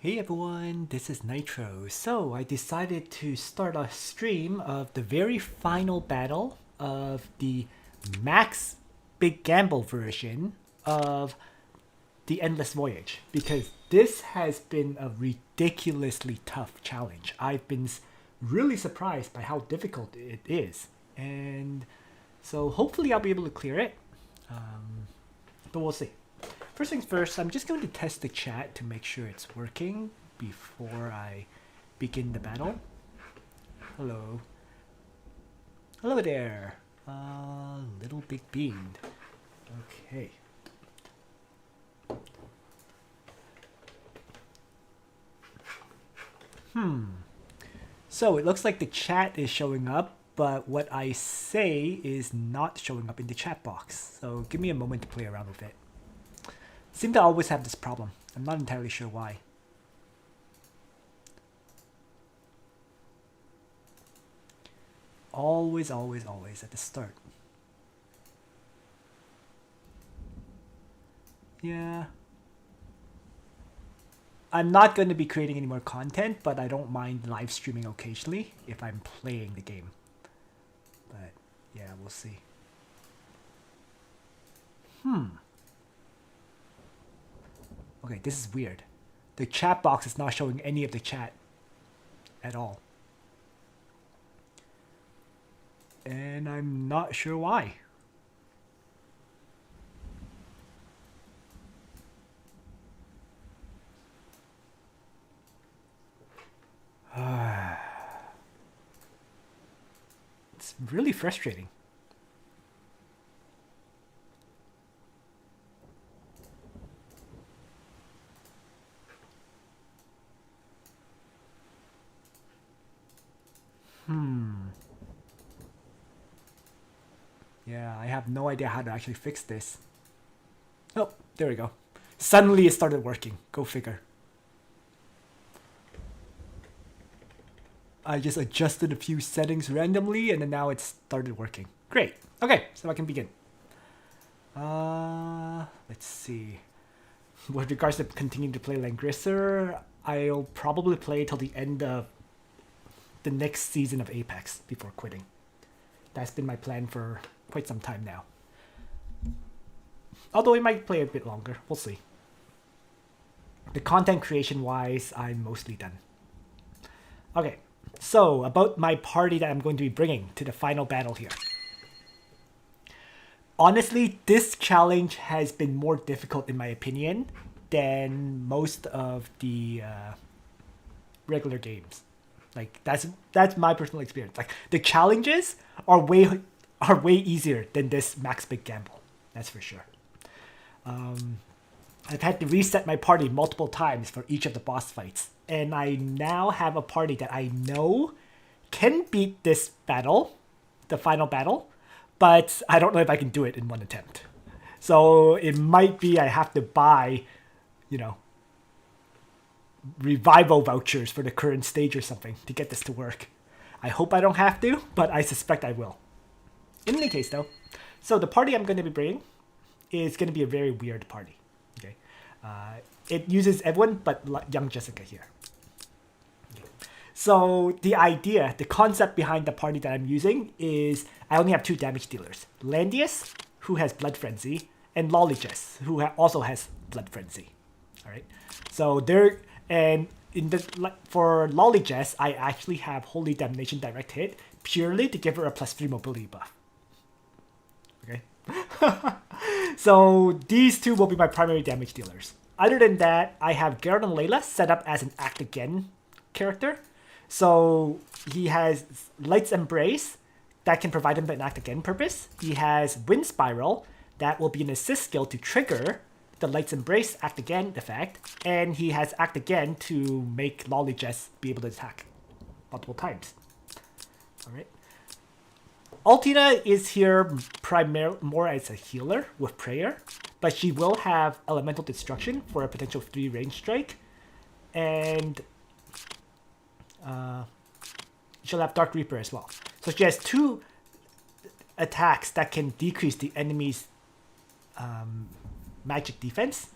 Hey everyone, this is Nitro. So I decided to start a stream of the very final battle of the Max Big Gamble version of the Endless Voyage, because this has been a ridiculously tough challenge. I've been really surprised by how difficult it is, and so hopefully I'll be able to clear it, but we'll see. First things first, I'm just going to test the chat to make sure it's working before I begin the battle. Hello. Hello there. Little Big Bean. Okay. So it looks like the chat is showing up, but what I say is not showing up in the chat box. So give me a moment to play around with it. Seem to always have this problem. I'm not entirely sure why. Always at the start. Yeah. I'm not going to be creating any more content, but I don't mind live streaming occasionally if I'm playing the game. But yeah, we'll see. Okay, this is weird. The chat box is not showing any of the chat at all. And I'm not sure why. It's really frustrating. Yeah, I have no idea how to actually fix this. Oh, there we go. Suddenly it started working. Go figure. I just adjusted a few settings randomly and then now it started working. Great. Okay, so I can begin. Let's see. With regards to continuing to play Langrisser, I'll probably play till the end of the next season of Apex before quitting. That's been my plan for quite some time now. Although I might play a bit longer. We'll see. The content creation wise, I'm mostly done. Okay, so about my party that I'm going to be bringing to the final battle here. Honestly, this challenge has been more difficult in my opinion than most of the regular games. Like that's my personal experience. Like the challenges are way easier than this Max Big Gamble. That's for sure. I've had to reset my party multiple times for each of the boss fights, and I now have a party that I know can beat this battle, the final battle, but I don't know if I can do it in one attempt. So it might be I have to buy, you know, revival vouchers for the current stage or something to get this to work. I hope I don't have to, but I suspect I will. In any case though, so the party I'm going to be bringing is going to be a very weird party. Okay, it uses everyone but young Jessica here. Okay. So the idea, the concept behind the party that I'm using is I only have 2 damage dealers. Landius, who has Blood Frenzy, and LoliJess, who also has Blood Frenzy. Alright, so they're... And in the for LoliJess, I actually have Holy Damnation Direct Hit purely to give her a +3 mobility buff. Okay. So these 2 will be my primary damage dealers. Other than that, I have Garrett and Layla set up as an Act Again character. So he has Light's Embrace that can provide him an Act Again purpose. He has Wind Spiral that will be an assist skill to trigger the Light's Embrace Act Again effect, and he has Act Again to make LoliJess be able to attack multiple times. Alright. Altina is here primarily more as a healer with Prayer, but she will have Elemental Destruction for a potential 3 range strike, and she'll have Dark Reaper as well. So she has 2 attacks that can decrease the enemy's magic defense,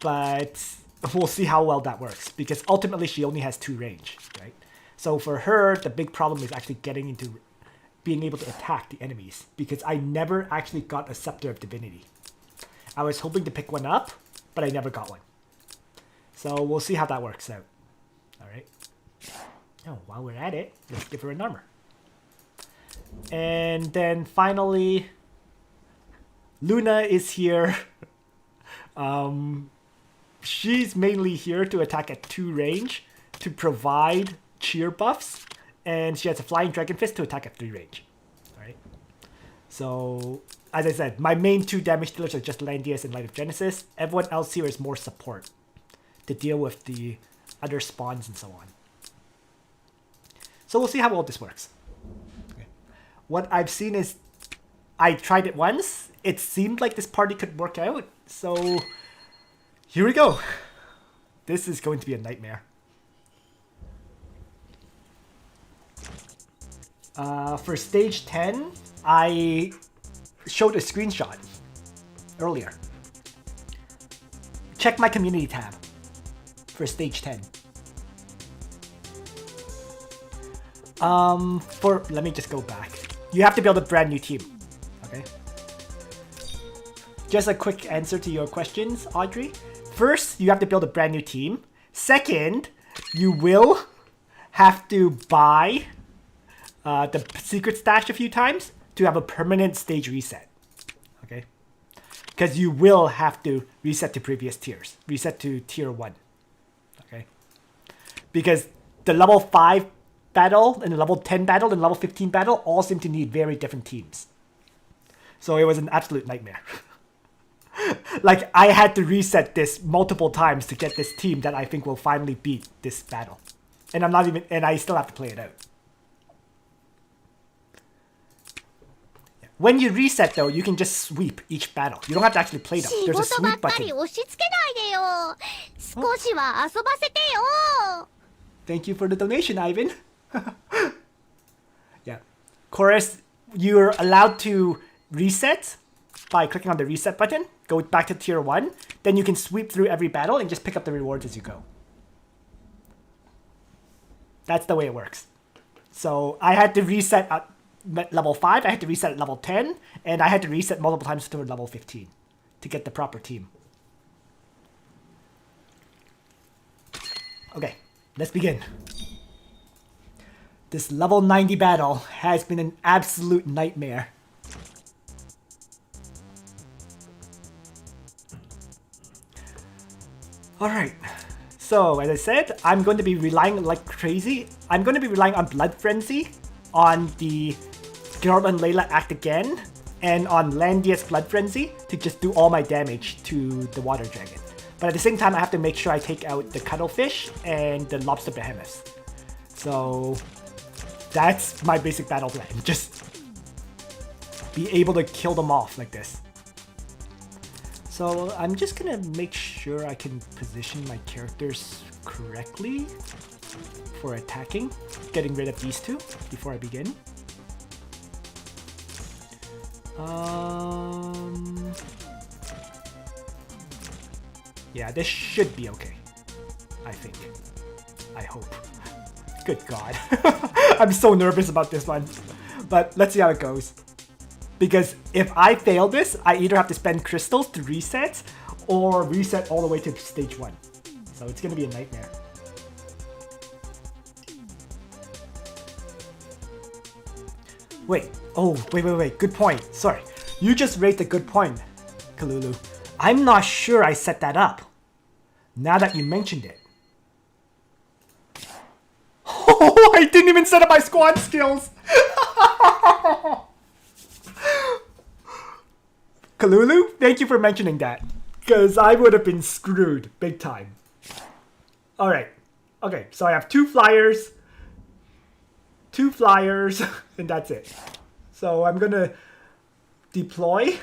but we'll see how well that works, because ultimately she only has 2 range, right? So for her, the big problem is actually getting into being able to attack the enemies, because I never actually got a Scepter of Divinity. I was hoping to pick one up, but I never got one. So we'll see how that works out. Alright. Oh, while we're at it, let's give her an armor. And then finally, Luna is here. She's mainly here to attack at 2 range to provide cheer buffs, and she has a flying dragon fist to attack at 3 range. Alright. So, as I said, my main 2 damage dealers are just Langrisser and Light of Genesis. Everyone else here is more support to deal with the other spawns and so on. So we'll see how well this works. Okay. What I've seen is, I tried it once. It seemed like this party could work out. So here we go. This is going to be a nightmare. For stage 10, I showed a screenshot earlier. Check my community tab for stage 10. Let me just go back. You have to build a brand new team. Okay. Just a quick answer to your questions, Audrey. First, you have to build a brand new team. Second, you will have to buy the secret stash a few times to have a permanent stage reset. Okay? Because you will have to reset to previous tiers. Reset to tier 1. Okay? Because the level 5 battle and the level 10 battle and level 15 battle all seem to need very different teams. So it was an absolute nightmare. Like, I had to reset this multiple times to get this team that I think will finally beat this battle. And I still have to play it out. When you reset though, you can just sweep each battle. You don't have to actually play them. There's a sweep button. Thank you for the donation, Ivan. Yeah. Chorus, you're allowed to reset by clicking on the reset button. Go back to tier 1. Then you can sweep through every battle and just pick up the rewards as you go. That's the way it works. So I had to reset at level 5, I had to reset at level 10, and I had to reset multiple times to level 15 to get the proper team. Okay, let's begin. This level 90 battle has been an absolute nightmare. Alright, so as I said, I'm going to be relying like crazy. I'm going to be relying on Blood Frenzy, on the Geralt and Layla Act Again, and on Langrisser's Blood Frenzy to just do all my damage to the Water Dragon. But at the same time, I have to make sure I take out the Cuttlefish and the Lobster Behemoths. So that's my basic battle plan. Just be able to kill them off like this. So I'm just gonna make sure I can position my characters correctly for attacking, getting rid of these 2 before I begin. Yeah, this should be okay. I think. I hope. Good God. I'm so nervous about this one. But let's see how it goes. Because if I fail this, I either have to spend crystals to reset or reset all the way to stage 1. So it's going to be a nightmare. Wait. Oh, wait. Good point. Sorry. You just raised a good point, Kalulu. I'm not sure I set that up. Now that you mentioned it. Oh, I didn't even set up my squad skills. Kalulu, thank you for mentioning that. Because I would have been screwed big time. Alright. Okay, so I have 2 flyers. 2 flyers. And that's it. So I'm gonna deploy.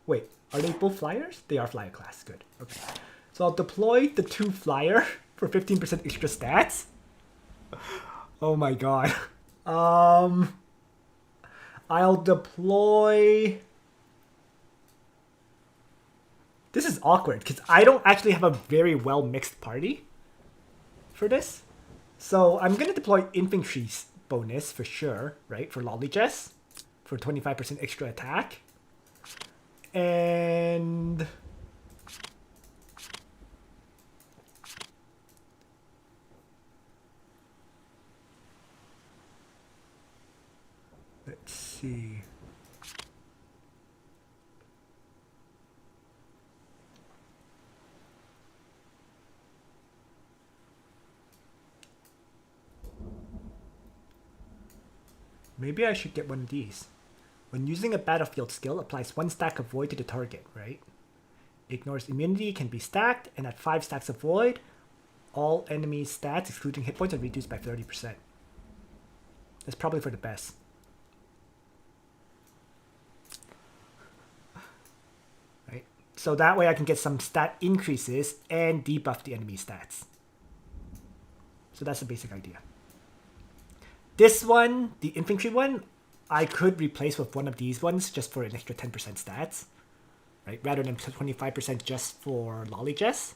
Wait, are they both flyers? They are flyer class. Good. Okay. So I'll deploy the 2 flyer for 15% extra stats. Oh my god. I'll deploy This is awkward because I don't actually have a very well mixed party for this. So I'm gonna deploy infantry bonus for sure, right? For LoliJess for 25% extra attack. And let's see. Maybe I should get one of these. When using a battlefield skill, applies 1 stack of void to the target, right? Ignores immunity, can be stacked, and at 5 stacks of void, all enemy stats, excluding hit points, are reduced by 30%. That's probably for the best. Right? So that way I can get some stat increases and debuff the enemy stats. So that's the basic idea. This one, the infantry one, I could replace with one of these ones just for an extra 10% stats, right? Rather than 25% just for LoliJess.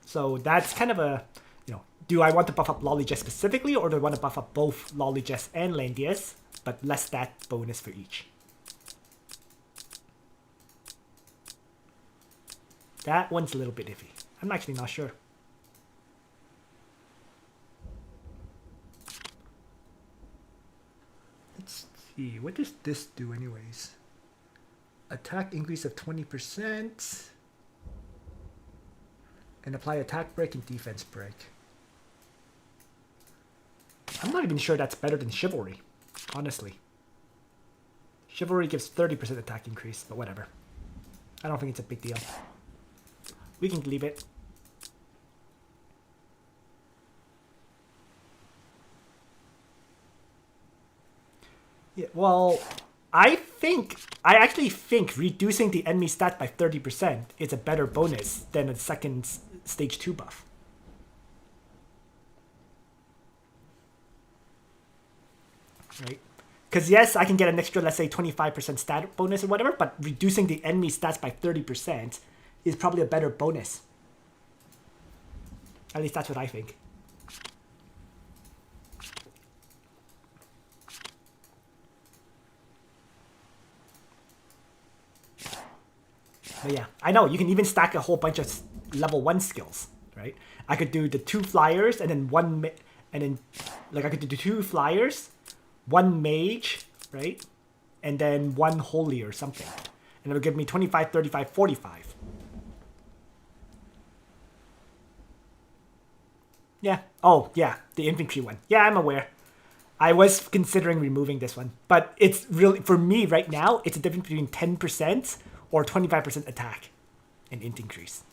So that's kind of a, you know, do I want to buff up LoliJess specifically, or do I want to buff up both LoliJess and LoliJess, but less stat bonus for each? That one's a little bit iffy. I'm actually not sure. Let's see, what does this do anyways? Attack increase of 20%. And apply attack break and defense break. I'm not even sure that's better than Chivalry, honestly. Chivalry gives 30% attack increase, but whatever. I don't think it's a big deal. We can leave it. Yeah, well, I actually think reducing the enemy stat by 30% is a better bonus than a second stage 2 buff. Right? Because yes, I can get an extra, let's say, 25% stat bonus or whatever, but reducing the enemy stats by 30% is probably a better bonus. At least that's what I think. But yeah, I know, you can even stack a whole bunch of level 1 skills, right? I could do the 2 flyers and then I could do 2 flyers, 1 mage, right? And then 1 holy or something. And it'll give me 25, 35, 45. Yeah. Oh, yeah, the infantry one. Yeah, I'm aware. I was considering removing this one. But it's really, for me right now, it's a difference between 10% or 25% attack and int increase,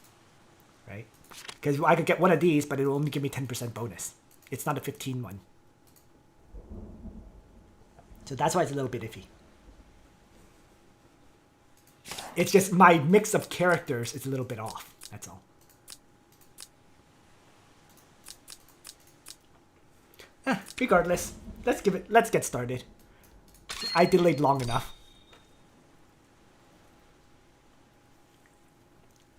right? Because I could get one of these, but it'll only give me 10% bonus. It's not a 15 one. So that's why it's a little bit iffy. It's just my mix of characters is a little bit off, that's all. Regardless, let's get started. I delayed long enough.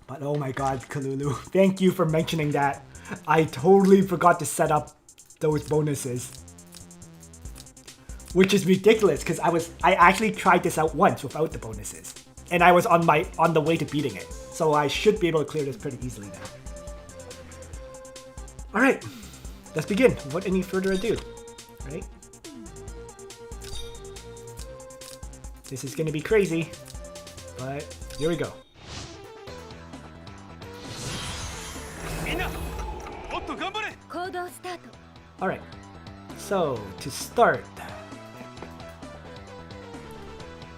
But oh my god, Kalulu, thank you for mentioning that. I totally forgot to set up those bonuses. Which is ridiculous, because I actually tried this out once without the bonuses. And I was on the way to beating it. So I should be able to clear this pretty easily now. Alright, let's begin without any further ado. Right? This is gonna be crazy, but here we go. Alright, so to start,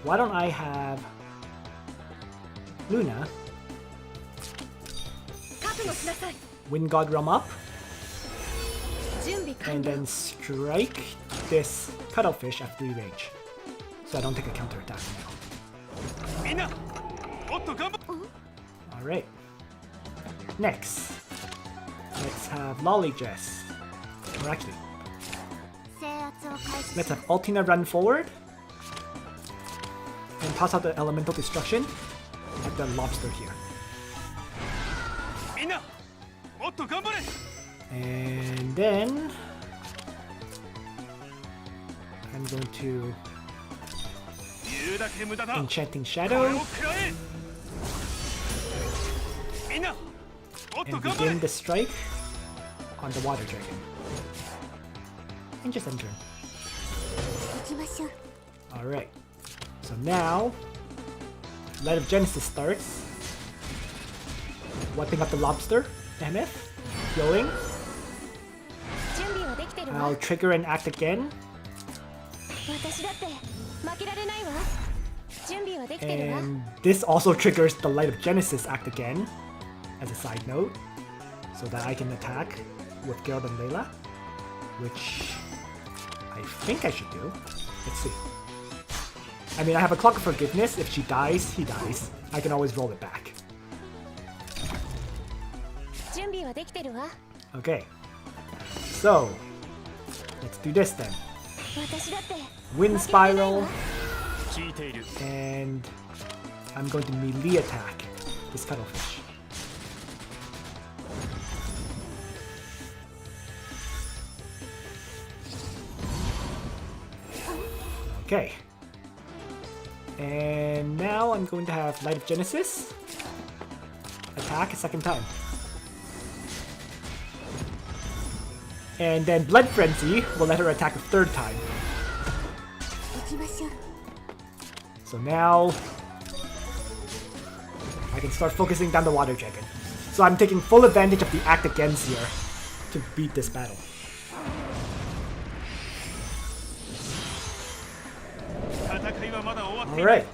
why don't I have Luna Wind God Realm up, and then strike this cuttlefish at 3 range, so I don't take a counterattack now. Alright, next, let's have LoliJess. Or actually, let's have Altina run forward and toss out the elemental destruction. at the lobster here. And then I'm going to Enchanting Shadow and begin the strike on the water dragon. And just end turn. Alright. So now Light of Genesis starts. Wiping up the lobster. MF. Healing. I'll trigger and act again. And this also triggers the Light of Genesis act again, as a side note, so that I can attack with Geralt and Layla, which I think I should do. Let's see. I mean, I have a Clock of Forgiveness. If she dies, he dies. I can always roll it back. Okay. So, let's do this then. Wind Spiral. And I'm going to melee attack this cuttlefish. Okay. And now I'm going to have Light of Genesis attack a second time. And then Blood Frenzy will let her attack a third time. So now I can start focusing down the water dragon. So I'm taking full advantage of the act against here to beat this battle. Alright.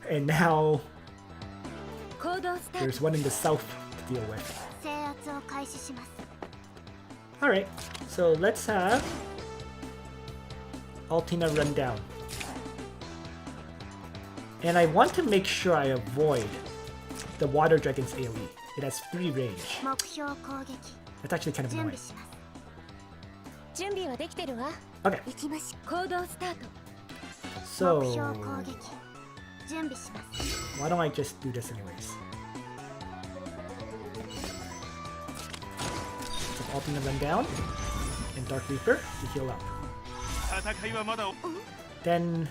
And now there's one in the south to deal with. Alright, so let's have Altina run down. And I want to make sure I avoid the water dragon's AoE. It has free range. That's actually kind of annoying. Okay. So why don't I just do this anyways? So Altina run down and Dark Reaper to heal up. Then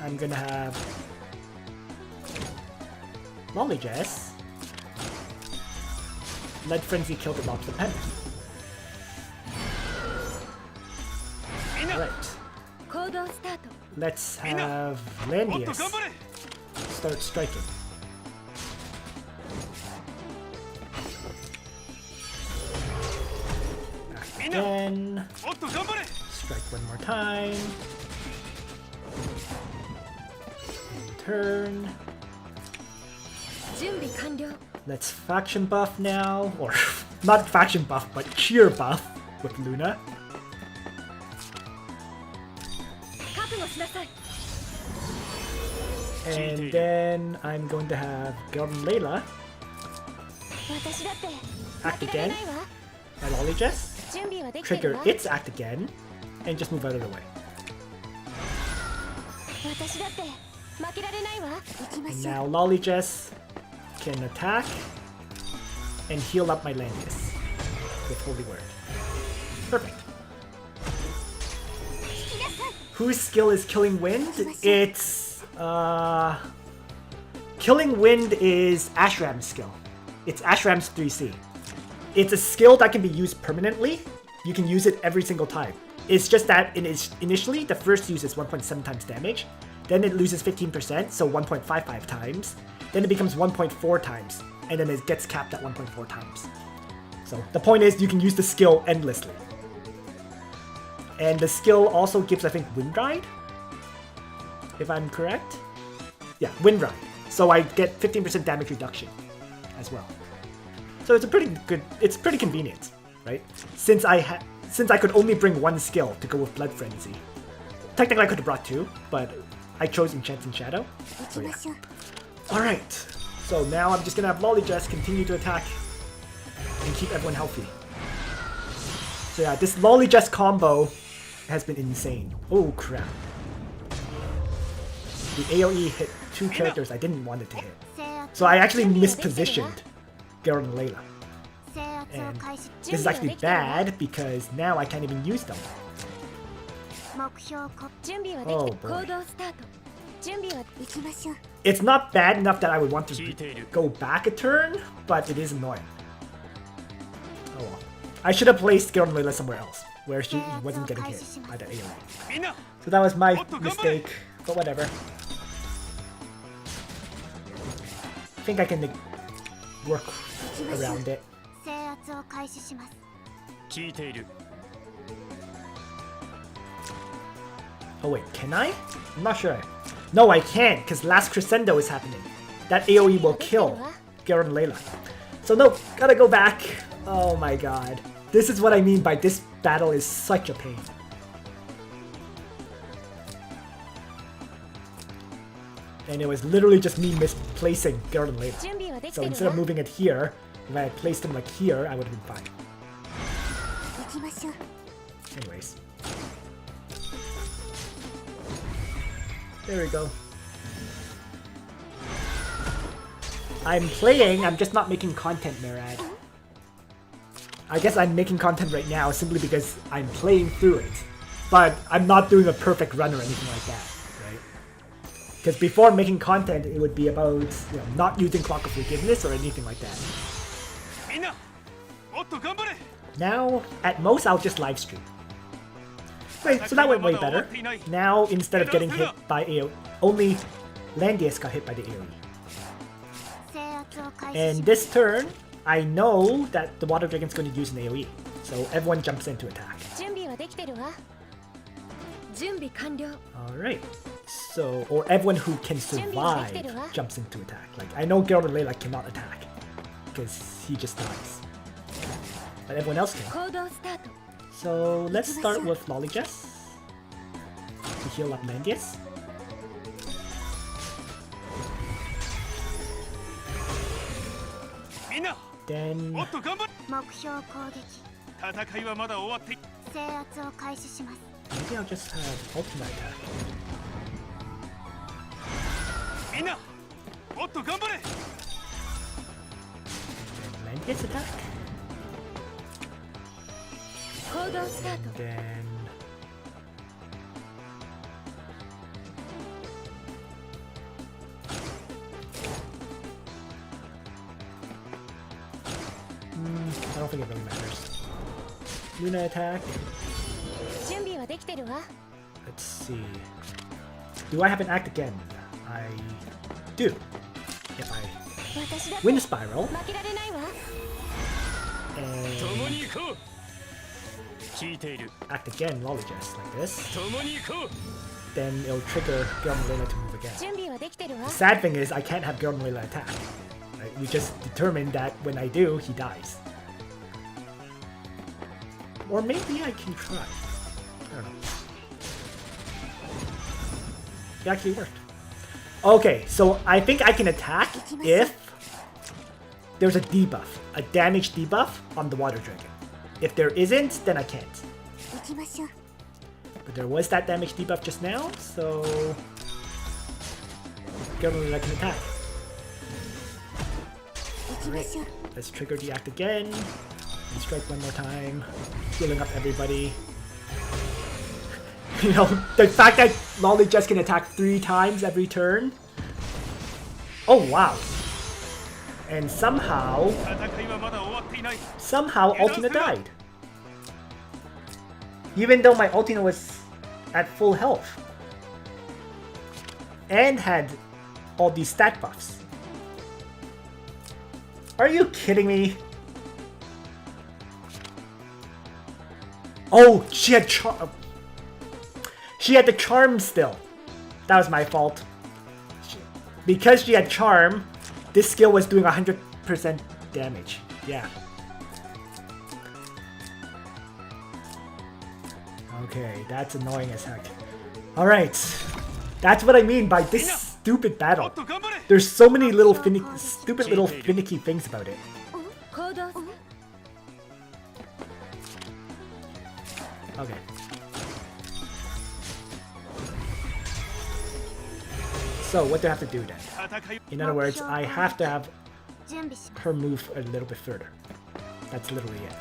I'm gonna have LoliJess Lead Frenzy kill the lobster pen. Alright. Let's have Landius start striking. Again. Strike one more time. And turn. Let's faction buff now. Or not faction buff, but cheer buff with Luna. And then I'm going to have Geralt and Layla act again. And LoliJess trigger its act again and just move out of the way. And now LoliJess can attack and heal up my Landius with Holy Word. Perfect. Whose skill is Killing Wind? It's Killing Wind is Ashram's skill. It's Ashram's 3C. It's a skill that can be used permanently. You can use it every single time. It's just that initially the first use is 1.7 times damage, then it loses 15%, so 1.55 times, then it becomes 1.4 times, and then it gets capped at 1.4 times. So the point is you can use the skill endlessly. And the skill also gives, I think, Wind Ride? If I'm correct? Yeah, Wind Ride. So I get 15% damage reduction as well. So it's pretty convenient, right? Since I could only bring one skill to go with Blood Frenzy. Technically I could have brought two, but I chose Enchanting Shadow. So yeah. Alright, so now I'm just gonna have LoliJess continue to attack and keep everyone healthy. So yeah, this LoliJess combo has been insane. Oh crap. the AoE hit 2 characters I didn't want it to hit. So I actually mispositioned Geralt and Layla. And this is actually bad because now I can't even use them. Oh boy. It's not bad enough that I would want to go back a turn, but it is annoying. Oh well. I should have placed Geralt and Layla somewhere else, where she wasn't getting hit by the AoE. So that was my mistake, but whatever. I think I can work around it. Oh wait, can I? I'm not sure. No, I can't, because Last Crescendo is happening. That AoE will kill Geralt and Layla. So no, gotta go back. Oh my god. This is what I mean by this battle is such a pain. And it was literally just me misplacing Geralt and Layla. So instead of moving it here, if I had placed him like here, I would have been fine. Anyways. There we go. I'm playing, I'm just not making content, Marad. I guess I'm making content right now simply because I'm playing through it. But I'm not doing a perfect run or anything like that, right? Because before making content, it would be about, you know, not using Clock of Forgiveness or anything like that. Now, at most, I'll just live stream. Wait, so that went way better. Now, instead of getting hit by AoE, only LoliJess got hit by the AoE. And this turn, I know that the Water Dragon's going to use an AoE, so everyone jumps in to attack. Alright, so, or everyone who can survive jumps into attack. Like, I know Geralt and Layla cannot attack, because he just dies. But everyone else can. So, let's start with LoliJess to heal up LoliJess. Then maybe I'll just have ultimate attack. LoliJess attack. And then I don't think it really matters. Luna attack. Let's see. Do I have an act again? I do. If I win spiral. And act again, LoliJess, like this. Then it'll trigger Geralt and Layla to move again. The sad thing is I can't have Geralt and Layla attack. Right? We just determined that when I do, he dies. Or maybe I can try. I don't know. It actually worked. Okay, so I think I can attack if there's a debuff, a damage debuff on the Water Dragon. If there isn't, then I can't. But there was that damage debuff just now, so Geralt can attack. Alright, let's trigger the act again. And strike one more time. Healing up everybody. You know, the fact that LoliJess can attack 3 times every turn. Oh wow. And somehow Ultima died. Even though my Ultima was at full health. And had all these stat buffs. Are you kidding me? Oh, she had charm. She had the charm still. That was my fault. Because she had charm, this skill was doing 100% damage. Yeah. Okay, that's annoying as heck. Alright. That's what I mean by this stupid battle. There's so many little stupid little finicky things about it. Okay. So what do I have to do then? In other words, I have to have her move a little bit further. That's literally it.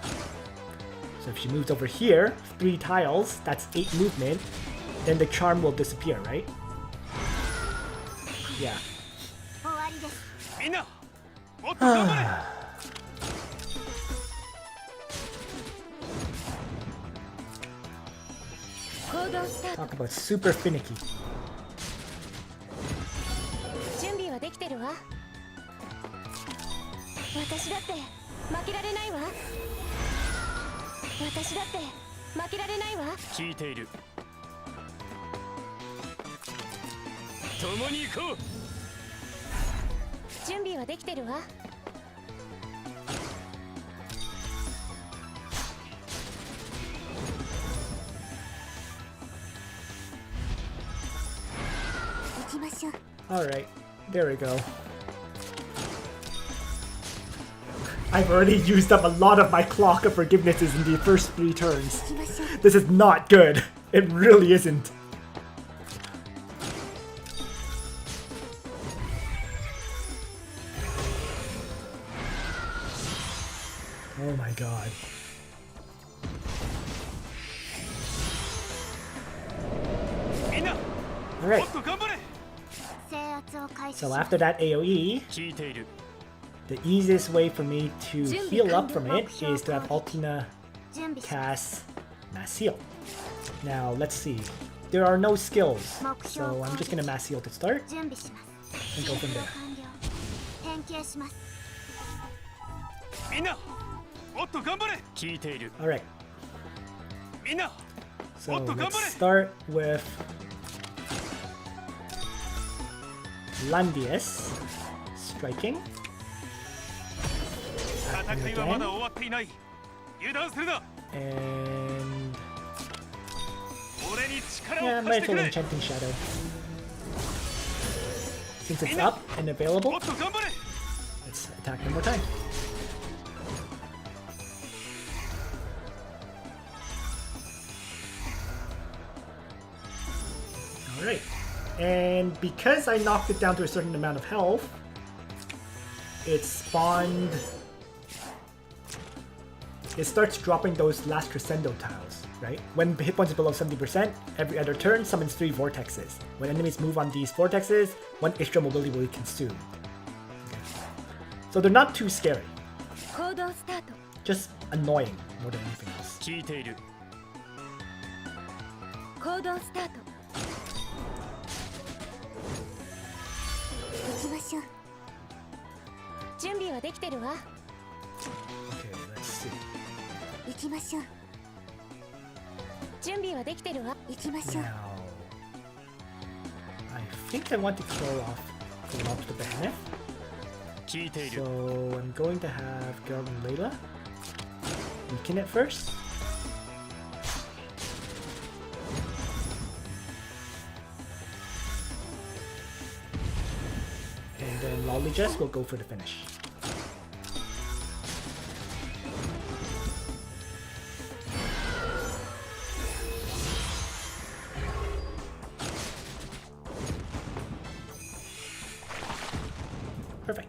So if she moves over here, 3 tiles, that's 8 movement, then the charm will disappear, right? Yeah. Talk about super finicky. 準備はできてるわ。私だって負けられないわ。私だって負けられないわ。聞いている。共に行こう。準備はできてるわ。行きましょう。Alright, there we go. I've already used up a lot of my clock of forgivenesses in the first 3 turns. This is not good. It really isn't. Oh my god. Alright. So after that AoE, the easiest way for me to heal up from it is to have Altina cast Mass Heal. Now let's see. There are no skills, so I'm just gonna Mass Heal to start and go from there. Alright. So let's start with LoliJess striking. Again. And yeah, might as well Enchanting Shadow. Since it's up and available, let's attack one more time. Alright. And because I knocked it down to a certain amount of health, it spawned... It starts dropping those last crescendo tiles, right? When hit points is below 70%, every other turn summons 3 vortexes. When enemies move on these vortexes, 1 extra mobility will be consumed. Okay. So they're not too scary. Just annoying more than anything else. 準備はできてるわ。 Okay, let's see. 行きましょう。準備はできてるわ。行きましょう。 Now, I think I want to kill off the behemoth. So I'm going to have Geralt and Layla weaken it first. And then LoliJess will go for the finish. Perfect.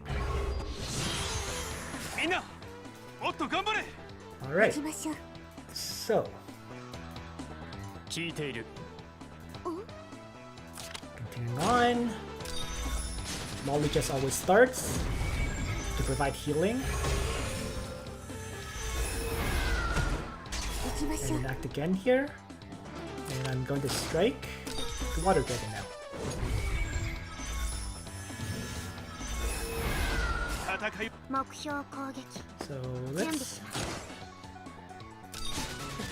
Alright. So. Continuing on. LoliJess always starts to provide healing. And then act again here. And I'm going to strike the water dragon now. So let's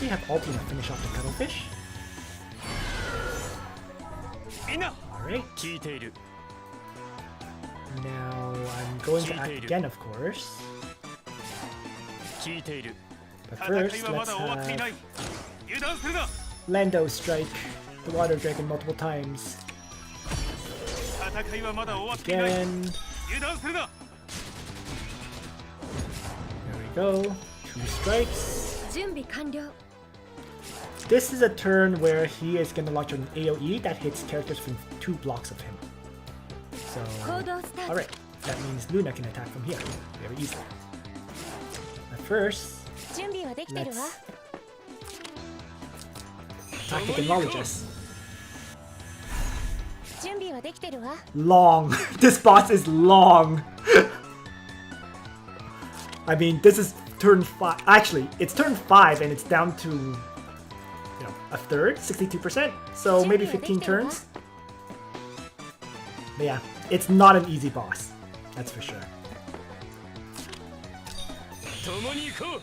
we have Altina finish off the cuttlefish. Alright. Now I'm going to act again, of course. But first, let's have Lando strike the water dragon multiple times. Again. There we go. 2 strikes. This is a turn where he is going to launch an AoE that hits characters from 2 blocks of him. So, 行動スタート alright. That means Luna can attack from here very easily. But first, 準備はできてるわ let's attack again LoliJess. 準備はできてるわ Long. This boss is long. I mean, this is turn 5. Actually, it's turn 5 and it's down to, a third, 62%. So maybe 15 turns. But yeah, it's not an easy boss. That's for sure. 共に行こう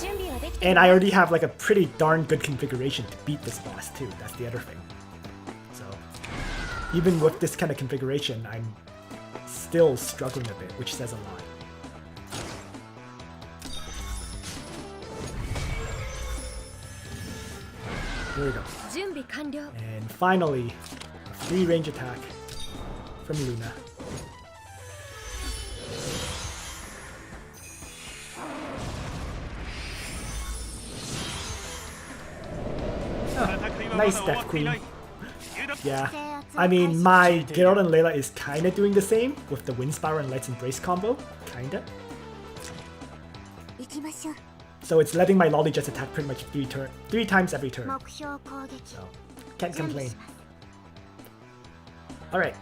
準備はできて And る I わ already have like a pretty darn good configuration to beat this boss too. That's the other thing. So even with this kind of configuration, I'm still struggling a bit, which says a lot. There we go. 準備完了 And finally, a free range attack from Luna. Oh, nice Death Queen. Yeah, I mean, my Geralt and Layla is kinda doing the same with the Wind Spiral and Let's Embrace combo. Kinda. 行きましょう So it's letting my LoliJess attack pretty much three times every turn. 目標攻撃 So, can't 準備 complain. します Alright,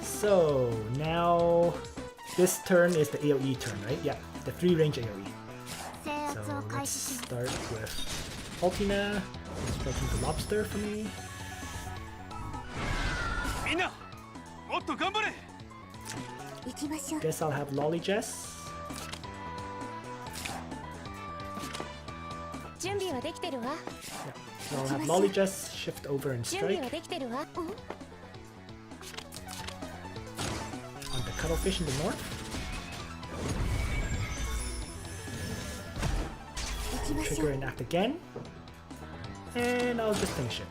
so now this turn is the AoE turn, right? Yeah, the 3 range AoE. 制 So 圧を開 let's 始します start with Altina, striking the lobster for me. みんなもっと頑張れ 行きましょう Guess I'll have LoliJess. 準備はできてるわ Yeah, so I'll have LoliJess shift over and 準備は strike できてるわ on the cuttlefish in the north. 行きましょ Trigger う and act again. And I'll just finish it.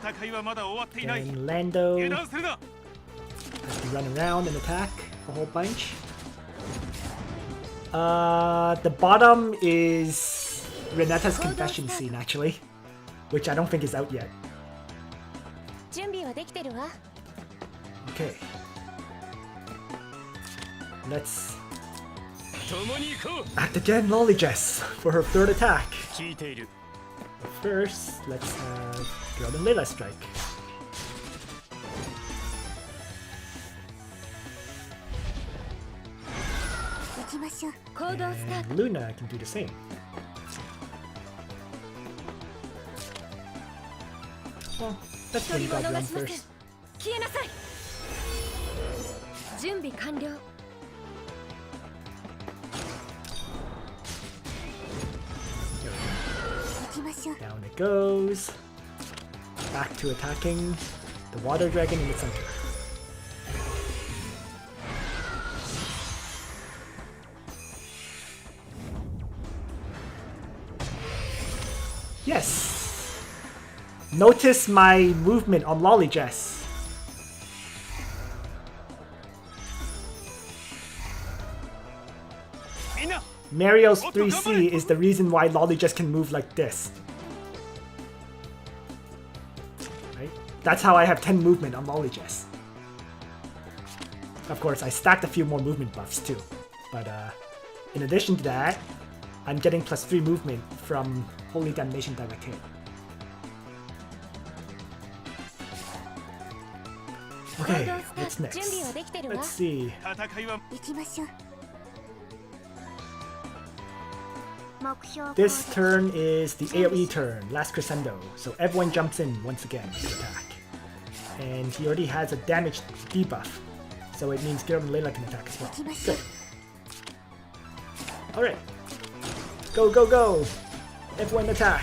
And Lando 油断するな has to run around and attack a whole bunch. The bottom is Renetta's confession scene, actually, which I don't think is out yet. 準備はできてるわ Okay. Let's 共に行こう act again LoliJess for her third attack. 聞いている But first, let's have Geralt and Layla strike. 行きましょう行動スター And Luna can do the same. Well, let's ト win 一人を God 逃 Run しません first. 消えなさい準備完了 行きましょう Down it goes. Back to attacking the water dragon in the center. Yes! Notice my movement on LoliJess. Mario's 3C is the reason why LoliJess can move like this. Right? That's how I have 10 movement on LoliJess. Of course, I stacked a few more movement buffs too. But in addition to that, I'm getting +3 movement from Holy Damnation Direct Hit. Okay, what's next? Let's see. 戦いは行きましょう目標 This turn is the AoE turn, Last Crescendo. So everyone jumps in once again to attack. And he already has a damage debuff. So it means Geralt and Layla can attack as well. 行きましょう Good. Alright. Go, go, go! Everyone attack!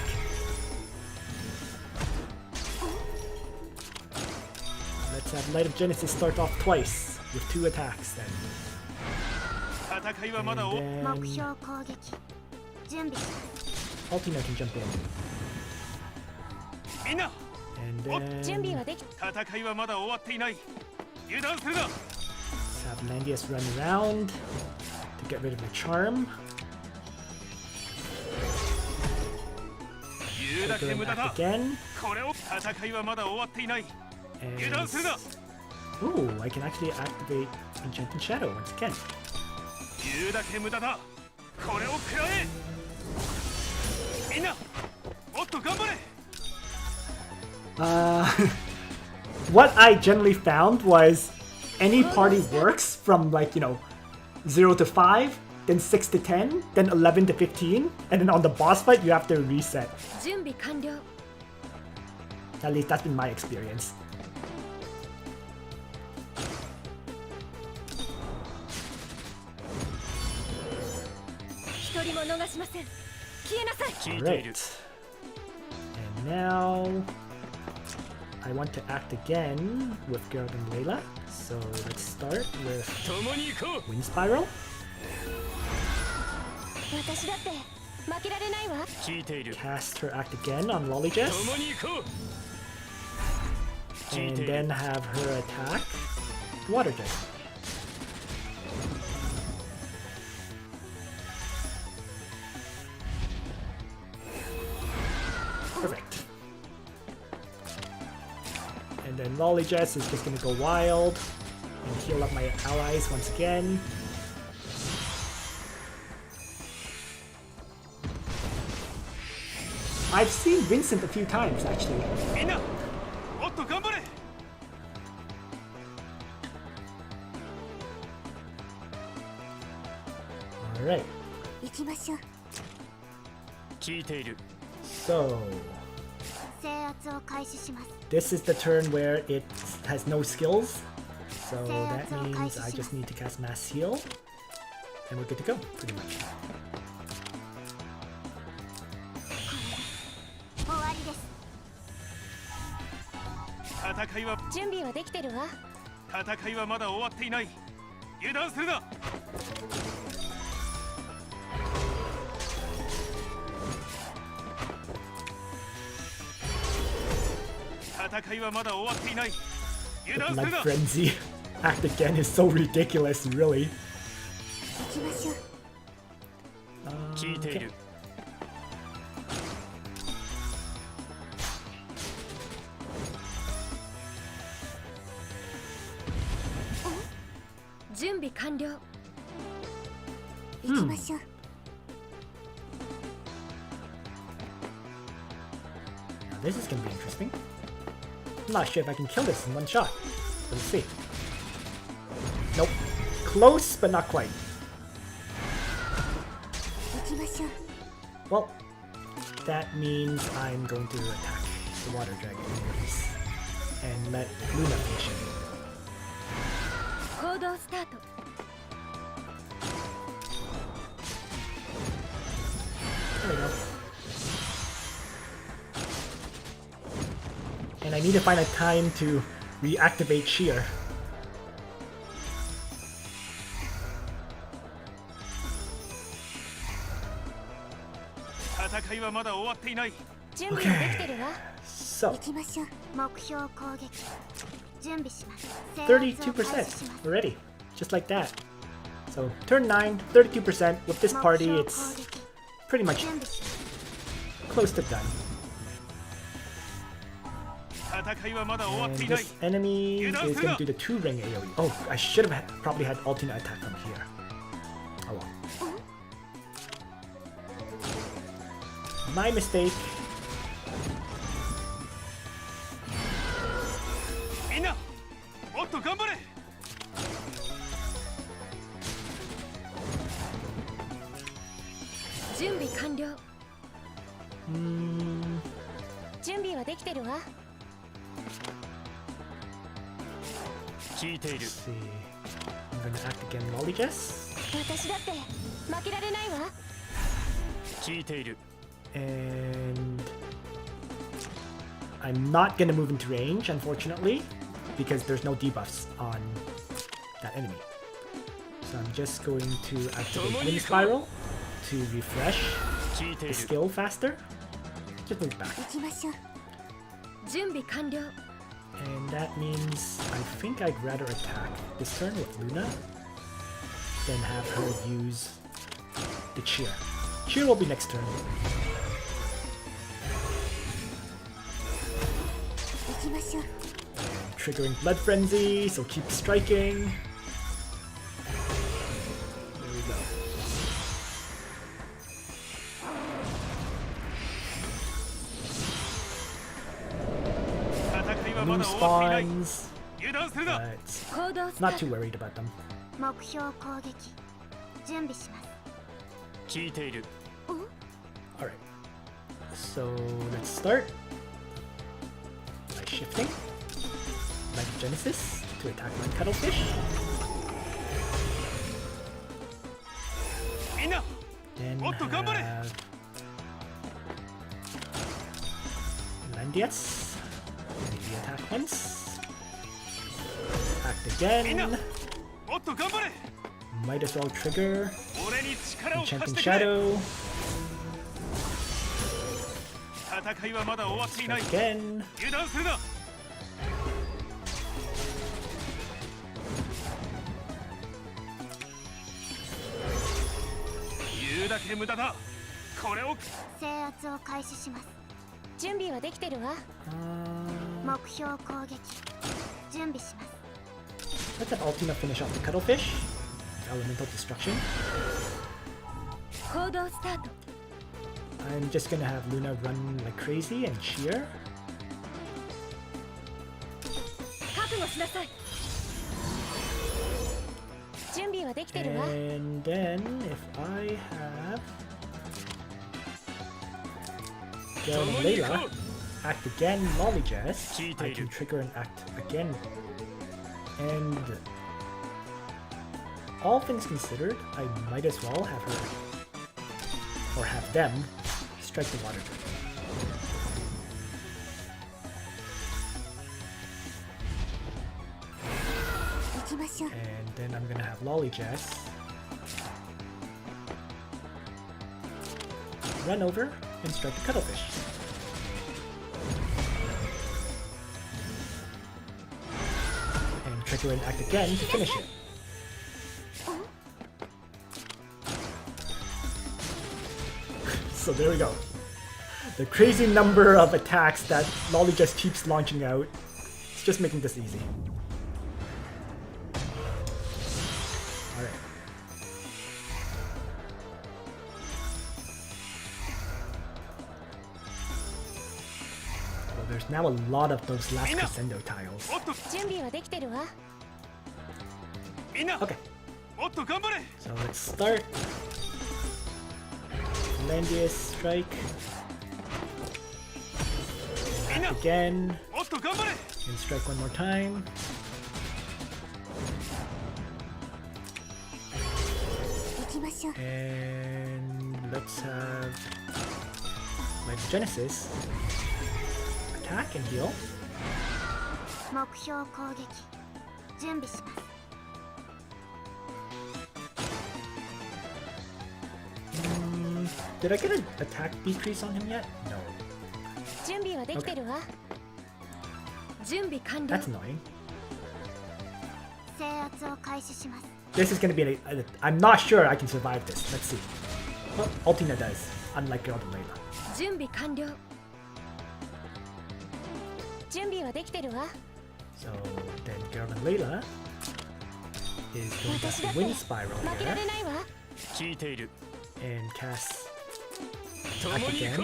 Let's have Light of Genesis start off twice with 2 attacks then. 戦いはまだ And 目 then 標攻撃準備します Altina can jump in. みんな And 準備 then はでき戦いはまだ終わっていない油断するな let's have Landius run around to get rid of the charm. だ go け and 無駄 act だ again. これを戦いはまだ終わっていない And 油断するな ooh, I can actually activate Enchanted Shadow once again. 言うだけ無駄だこれを食らえみんなもっと頑張れ What I generally found was any party works from like, 0 to 5, then 6 to 10, then 11 to 15, and then on the boss fight you have to reset. 準備完了 At least that's been my experience. 一人も逃しません消えなさい聞いている Right. And now I want to act again with Geralt and Layla. So let's start with 共に行こう Wind Spiral. 私だって負けられないわ聞いている Cast her act again on LoliJess. 共に行こう聞い And ている then have her attack WaterJess. Perfect. And then LoliJess is just gonna go wild and heal up my allies once again. I've seen Vincent a few times actually. みんなもっと頑張れ Alright, 行きましょう聞いている so 制圧を開始します this is the turn where it has no skills. So that means I just need to cast Mass Heal. And we're good to go, pretty much. 終わりです戦いは準備はできてるわ戦いはまだ終わっていない油断するな戦いはまだ終わっていない油断す Blood るな Frenzy act again is so ridiculous, really. 行きましょう聞いている 準備完了行きましょう Now this is gonna be interesting. I'm not sure if I can kill this in one shot. Let's see. Nope. Close, but not quite. 行きましょう Well, that means I'm going to attack the water dragon anyways. And let Luna finish it. 行動スタート There we go. And I need to find a time to reactivate Sheer. 戦いはまだ終わっていない準備はできてるわ So, 行きましょう目標攻撃準備します制圧を開始します 32% already. Just like that. So, turn 9, 32%. With this 目 party, 標 it's 攻撃 pretty much 準備します close to done. 戦いはまだ終わっ And ていない this enemy is going to do the 2-ring AoE. Oh, I should have probably had alternate attack from here. Oh well. My mistake. みんなもっと頑張れ準備完了 Hmm. 準備はできてるわ聞いている Let's see. I'm gonna act again, LoliJess. 私だって負けられないわ聞いている And I'm not gonna move into range, unfortunately, because there's no debuffs on that enemy. So I'm just going to activate Wind Spiral to refresh 聞いてい the る skill faster. Just move back. 行きましょう準備完了 And that means I think I'd rather attack this turn with Luna than have her use the cheer. Cheer will be next turn. きましょう。 Triggering Blood Frenzy, so keep striking. There we go. Moon spawns, but not too worried about them. 目標攻撃準備します。聞いている。 Alright, so let's start by shifting like Genesis to attack my cuttlefish. みんな Then もっと頑張れ。 have Langrisser. Maybe attack once. Attack みんな again. もっと頑張れ。 Might as well trigger 俺に力を貸 Enchanting してくれ。 Shadow. 戦いはまだ終わっていない。 Again. 油断するな。言うだけ無駄だ。これを制圧を開始します。準備はできてるわ。目標攻撃準備します。 Let's have Altina finish off the cuttlefish. Elemental destruction. 行動スタート。 I'm just gonna have Luna run like crazy and cheer. 覚悟しなさい。準備はできてるわ。 And then if I have Garen and Layla act again, LoliJess, I can trigger and act again. And all things considered, I might as well have her or have them strike the water dragon. 行きましょう。 And then I'm gonna have LoliJess run over and strike the cuttlefish. And trigger and act again to finish it. So there we go. The crazy number of attacks that LoliJess keeps launching out. It's just making this easy. Alright. Well, there's now a lot of those last crescendo tiles. もっと準備はできてるわ。みんな Okay, もっと頑張れ。 so let's start. Langrisser strike. みんな Act again. もっと頑張れ。 And strike one more time. 行きましょう。 And let's have like Genesis attack and heal. 目標攻撃準備します。 Did I get an attack decrease on him yet? No. 準備はできてるわ。準備完了。 That's annoying. 制圧を開始します。 This is gonna be I'm not sure I can survive this. Let's see. Well, Altina does, unlike Garen and Layla. 準備完了。準備はできてるわ。 So then Garen and Layla is going to 私だ have って Wind Spiral 負けら here れないわ。聞いている。 and cast 共に行こ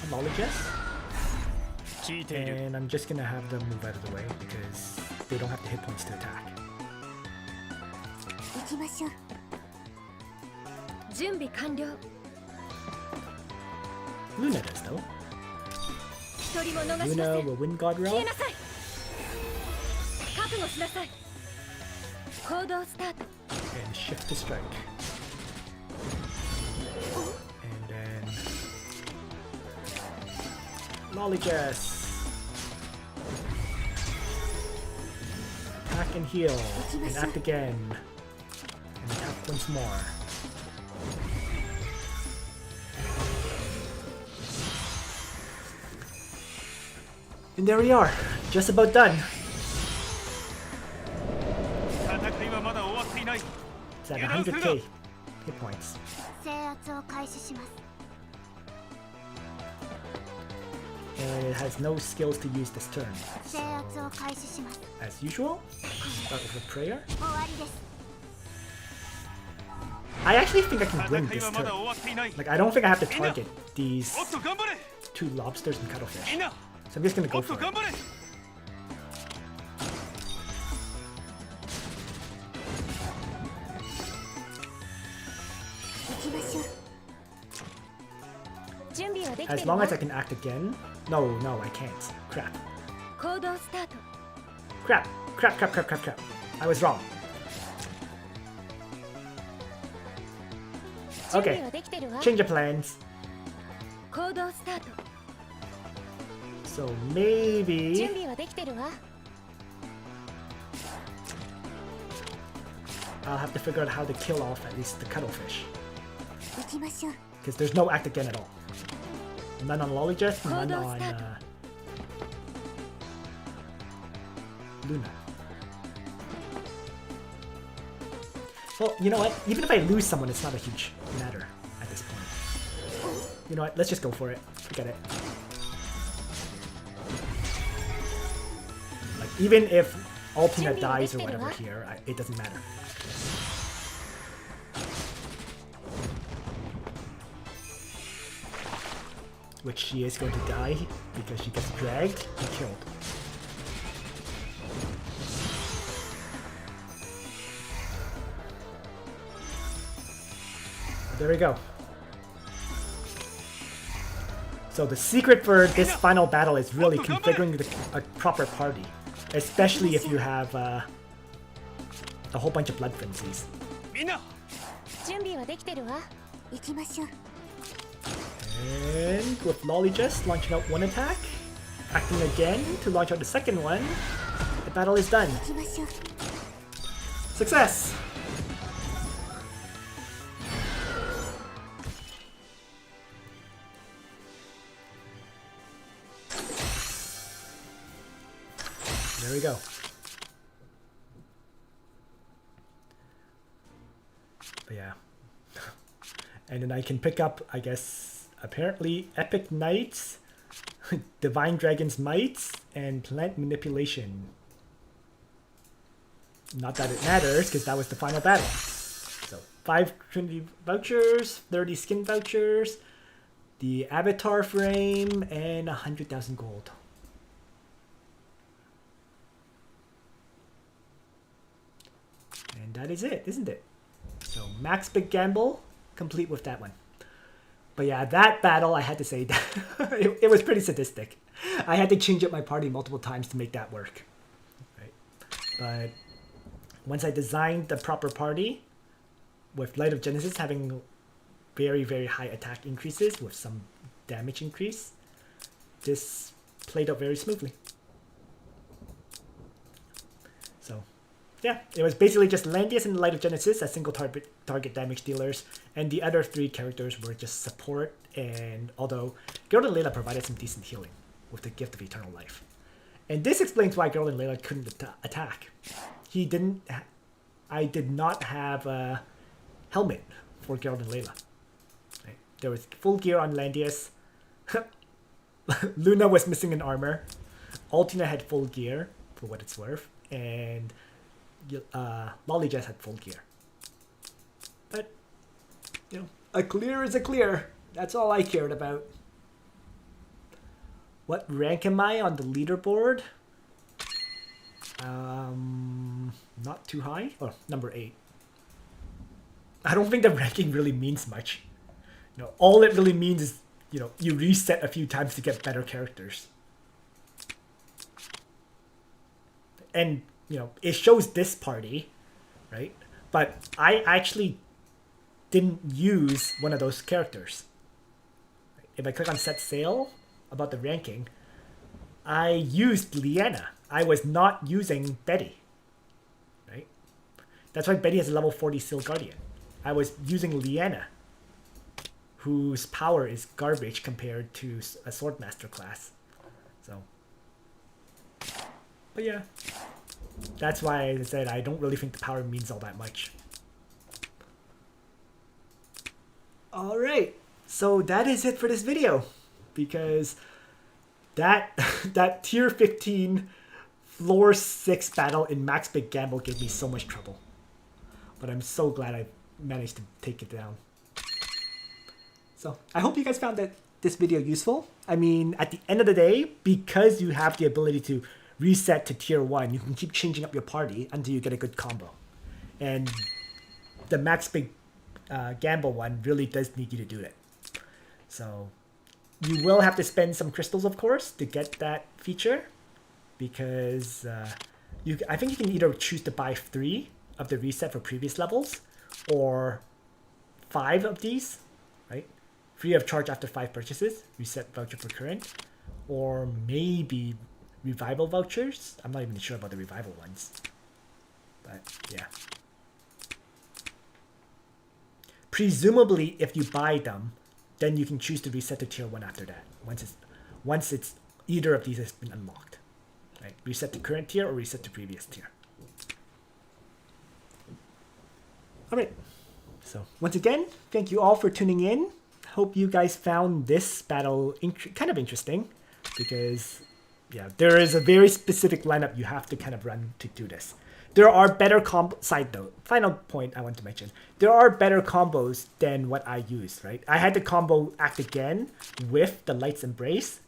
a LoliJess. う。聞いている。 And I'm just gonna have them move out of the way because they don't have the hit points to attack. 行きましょう。準備完了。 Luna does though. 一人も逃しませ Luna ん。 will win God 消 Realm えなさい。覚悟しなさい。行動スタート。 and shift to strike. And then LoliJess. Attack and heal. And act again. And attack once more. And there we are. Just about done. 戦いはまだ終わっていない。 It's at 100k hit points. 制圧を開始します。and it has no skills to use this turn. 制圧を開始します。 As usual, start with a prayer. 終わりです。 I actually think I can win 戦い this はまだ turn. 終わっていない Like, I don't think I have to target these もっと頑張れ 2 lobsters and cuttlefish. みんな So I'm just gonna も go っと for 頑 it. 張れ 行きましょう。準備はできて As る long わ as I can act again. No, I can't. Crap. 行動スタート Crap. I was wrong. 準備 Okay. はできてるわ Change of plans. 行動スタート So 準 maybe 備はできてるわ I'll have to figure out how to kill off at least the cuttlefish. 行きましょう。 Because there's no act again at all. None on LoliJess, none Cooldown on start. Luna. Well, you know what? Even if I lose someone, it's not a huge matter at this point. You know what? Let's just go for it. Forget it. Like, even if Altina dies or whatever here, it doesn't matter. Which she is going to die because she gets dragged and killed. There we go. So the secret for this final battle is really configuring a proper party, especially if you have a whole bunch of blood frenzies. みんな準備はできてるわ行きましょう。 And with LoliJess launching out one attack, acting again to launch out the second one, the battle is done. 行きましょう。 Success! There we go. But yeah. And then I can pick up, I guess, apparently Epic Knights, Divine Dragon's Mites, and Plant Manipulation. Not that it matters, because that was the final battle. So, 5 Trinity vouchers, 30 skin vouchers, the avatar frame, and 100,000 gold. And that is it, isn't it? So, Max Big Gamble, complete with that one. But yeah, that battle, I had to say, that it was pretty sadistic. I had to change up my party multiple times to make that work. Right? But once I designed the proper party, with Light of Genesis having very, very high attack increases with some damage increase, this played out very smoothly. So, yeah, it was basically just Landius and Light of Genesis as single target damage dealers, and the other 3 characters were just support, and although Geralt and Layla provided some decent healing with the Gift of Eternal Life. And this explains why Geralt and Layla couldn't attack. I did not have a helmet for Geralt and Layla. Right? There was full gear on Landius. Luna was missing an armor. Altina had full gear, for what it's worth, and LoliJess had full gear. But, you know, a clear is a clear. That's all I cared about. What rank am I on the leaderboard? Not too high. Oh, number 8. I don't think the ranking really means much. You know, all it really means is, you know, you reset a few times to get better characters. And, you know, it shows this party, right? But I actually didn't use one of those characters. If I click on set sail about the ranking, I used Liana. I was not using Betty, right? That's why Betty has a level 40 Seal Guardian. I was using Liana, whose power is garbage compared to a Swordmaster class. So, but yeah, that's why I said I don't really think the power means all that much. Alright, so that is it for this video, because that that tier 15 floor 6 battle in Max Big Gamble gave me so much trouble. But I'm so glad I managed to take it down. So I hope you guys found this video useful. I mean, at the end of the day, because you have the ability to reset to tier 1, you can keep changing up your party until you get a good combo. And the Max Big Gamble one really does need you to do it. So you will have to spend some crystals, of course, to get that feature, because I think you can either choose to buy 3 of the reset for previous levels, or 5 of these, right? Free of charge after 5 purchases, reset voucher for current, or maybe revival vouchers. I'm not even sure about the revival ones, but yeah. Presumably, if you buy them, then you can choose to reset to tier 1 after that. Once it's either of these has been unlocked, right? Reset to current tier or reset to previous tier. All right. So once again, thank you all for tuning in. Hope you guys found this battle kind of interesting, because yeah, there is a very specific lineup you have to kind of run to do this. There are better side note, final point I want to mention. There are better combos than what I use, right? I had to combo Act Again with the Light's Embrace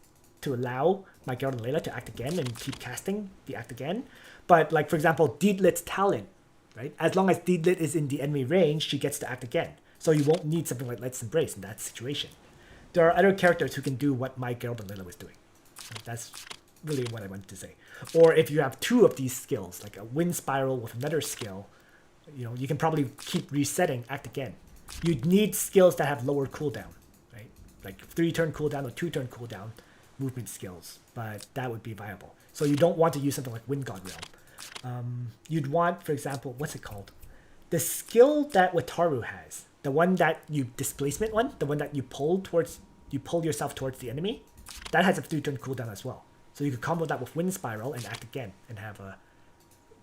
to allow my Geralt and Layla to act again and keep casting the Act Again. But like, for example, Deedlit's Talent, right? As long as Deedlit is in the enemy range, she gets to act again. So you won't need something like Light's Embrace in that situation. There are other characters who can do what my Geralt and Layla was doing. So that's really what I wanted to say. Or if you have 2 of these skills, like a Wind Spiral with another skill, you know, you can probably keep resetting Act Again. You'd need skills that have lower cooldown, right? Like 3-turn cooldown or 2-turn cooldown movement skills, but that would be viable. So you don't want to use something like Wind God Realm. You'd want, for example, what's it called? The skill that Wataru has, the one that you displacement one, the one that you pull yourself towards the enemy, that has a 3-turn cooldown as well. So you could combo that with Wind Spiral and Act Again and have a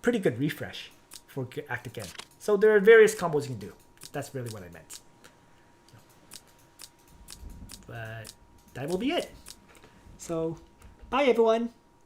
pretty good refresh for Act Again. So there are various combos you can do. That's really what I meant. But that will be it. So bye everyone.